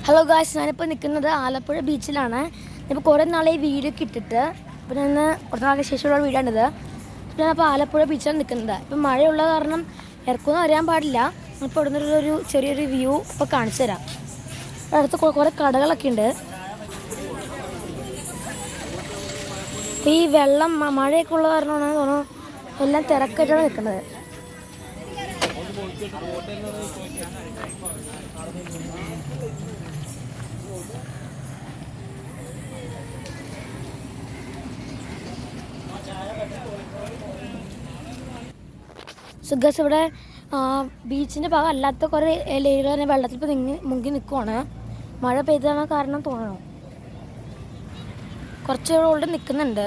Hello guys, ഞാനിപ്പോൾ നിൽക്കുന്നത് ആലപ്പുഴ ബീച്ചിലാണ്. ഇപ്പോൾ കുറേ നാളെ വീഡിയോ ഒക്കെ ഇട്ടിട്ട് അപ്പോൾ ഞാൻ കുറച്ച് നാളെ ശേഷമുള്ള വീഡിയോ ആണിത്. അപ്പോൾ ഞാനപ്പോൾ ആലപ്പുഴ ബീച്ചിലാണ് നിൽക്കുന്നത്. ഇപ്പം മഴയുള്ള കാരണം ഇറക്കൊന്നും അറിയാൻ പാടില്ല. ഇപ്പോൾ ഇവിടെ നിന്നൊരു ചെറിയൊരു വ്യൂ ഇപ്പോൾ കാണിച്ചു തരാം. അടുത്ത് കുറേ കടകളൊക്കെ ഉണ്ട്. ഈ വെള്ളം മഴയൊക്കെ ഉള്ള കാരണമാണ് തോന്നുന്നു എല്ലാം തിരക്കായിട്ടാണ് നിൽക്കുന്നത്. സുഖസ് ഇവിടെ ബീച്ചിൻ്റെ ഭാഗം അല്ലാത്ത കുറേ ഏരിയകൾ തന്നെ വെള്ളത്തിൽ ഇപ്പോൾ മുങ്ങി നിൽക്കുവാണ്. മഴ പെയ്താണ് കാരണം തോന്നണം. കുറച്ച് ഓൾഡ് നിൽക്കുന്നുണ്ട്.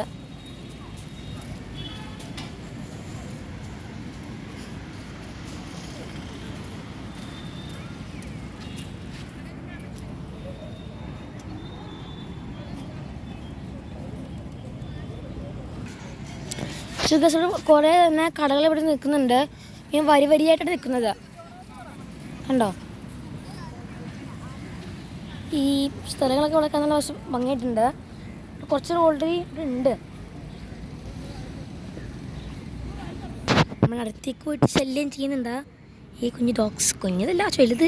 സുഖസ് കുറേ തന്നെ കടകൾ ഇവിടെ നിൽക്കുന്നുണ്ട്. ഈ വരിയായിട്ടാണ് നിൽക്കുന്നത്. കണ്ടോ, ഈ സ്ഥലങ്ങളൊക്കെ ഇവിടെ നല്ല വശം ഭംഗിയായിട്ടുണ്ട്. കുറച്ച് ഓൾറെഡി ഉണ്ട്. നമ്മൾ അടുത്തേക്ക് പോയിട്ട് ശല്യം ചെയ്യുന്നുണ്ടാ ഈ കുഞ്ഞു ഡോഗ്സ്. കുഞ്ഞതല്ല, വലുത്.